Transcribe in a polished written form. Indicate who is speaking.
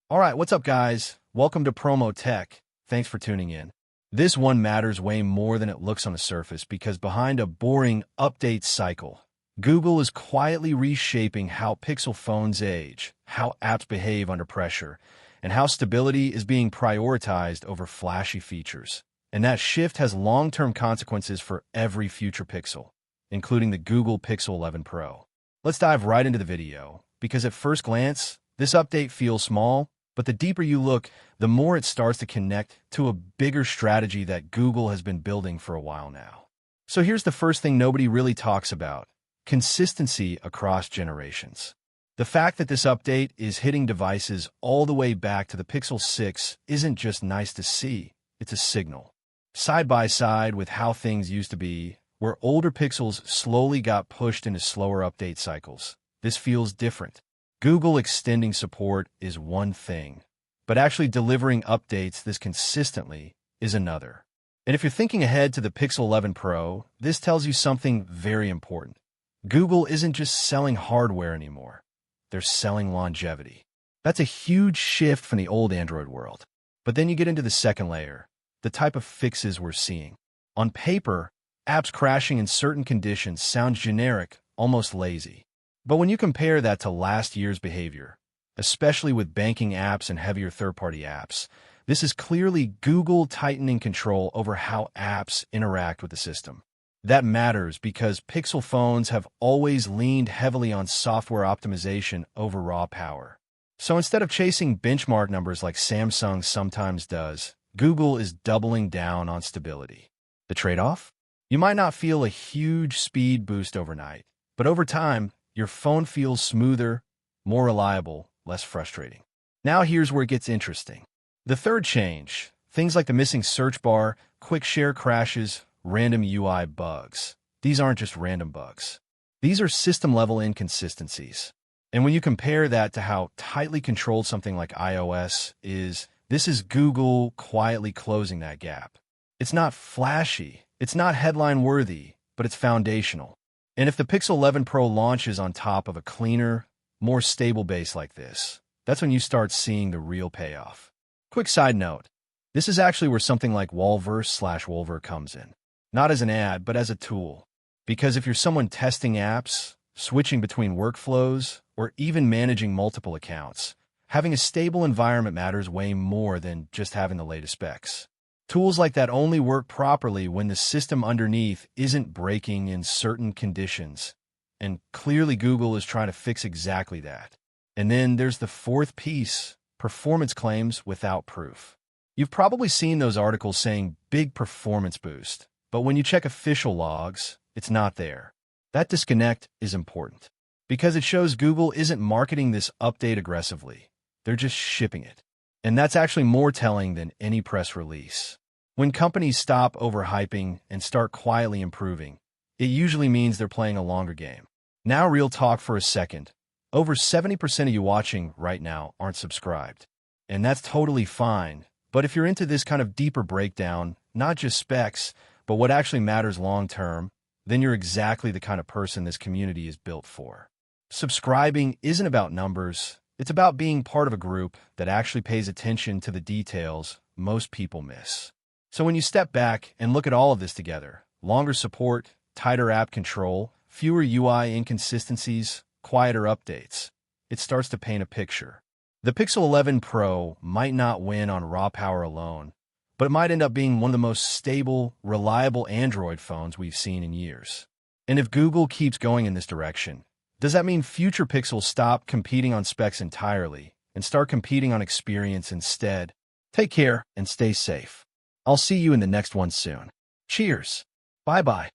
Speaker 1: All right, what's up, guys? Welcome to Promotech. Thanks for tuning in. This one matters way more than it looks on the surface because behind a boring update cycle, Google is quietly reshaping how Pixel phones age, how apps behave under pressure, and how stability is being prioritized over flashy features. And that shift has long-term consequences for every future Pixel, including the Google Pixel 11 Pro. Let's dive right into the video, because at first glance, this update feels small, but the deeper you look, the more it starts to connect to a bigger strategy that Google has been building for a while now. So here's the first thing nobody really talks about: consistency across generations. The fact that this update is hitting devices all the way back to the Pixel 6 isn't just nice to see, it's a signal. Side by side with how things used to be, where older Pixels slowly got pushed into slower update cycles, this feels different. Google extending support is one thing, but actually delivering updates this consistently is another. And if you're thinking ahead to the Pixel 11 Pro, this tells you something very important. Google isn't just selling hardware anymore. They're selling longevity. That's a huge shift from the old Android world. But then you get into the second layer, the type of fixes we're seeing. On paper, apps crashing in certain conditions sounds generic, almost lazy. But when you compare that to last year's behavior, especially with banking apps and heavier third-party apps, this is clearly Google tightening control over how apps interact with the system. That matters because Pixel phones have always leaned heavily on software optimization over raw power. So instead of chasing benchmark numbers like Samsung sometimes does, Google is doubling down on stability. The trade-off? You might not feel a huge speed boost overnight, but over time, your phone feels smoother, more reliable, less frustrating. Now here's where it gets interesting. The third change, things like the missing search bar, quick share crashes, random UI bugs. These aren't just random bugs. These are system-level inconsistencies. And when you compare that to how tightly controlled something like iOS is, this is Google quietly closing that gap. It's not flashy, it's not headline-worthy, but it's foundational. And if the Pixel 11 Pro launches on top of a cleaner, more stable base like this, that's when you start seeing the real payoff. Quick side note, this is actually where something like Walverse/Wolver comes in. Not as an ad, but as a tool. Because if you're someone testing apps, switching between workflows, or even managing multiple accounts, having a stable environment matters way more than just having the latest specs. Tools like that only work properly when the system underneath isn't breaking in certain conditions. And clearly Google is trying to fix exactly that. And then there's the fourth piece, performance claims without proof. You've probably seen those articles saying big performance boost, but when you check official logs, it's not there. That disconnect is important because it shows Google isn't marketing this update aggressively. They're just shipping it. And that's actually more telling than any press release. When companies stop overhyping and start quietly improving, it usually means they're playing a longer game. Now, real talk for a second. Over 70% of you watching right now aren't subscribed. And that's totally fine. But if you're into this kind of deeper breakdown, not just specs, but what actually matters long-term, then you're exactly the kind of person this community is built for. Subscribing isn't about numbers. It's about being part of a group that actually pays attention to the details most people miss. So when you step back and look at all of this together, longer support, tighter app control, fewer UI inconsistencies, quieter updates, it starts to paint a picture. The Pixel 11 Pro might not win on raw power alone, but it might end up being one of the most stable, reliable Android phones we've seen in years. And if Google keeps going in this direction, does that mean future Pixels stop competing on specs entirely and start competing on experience instead? Take care and stay safe. I'll see you in the next one soon. Cheers. Bye-bye.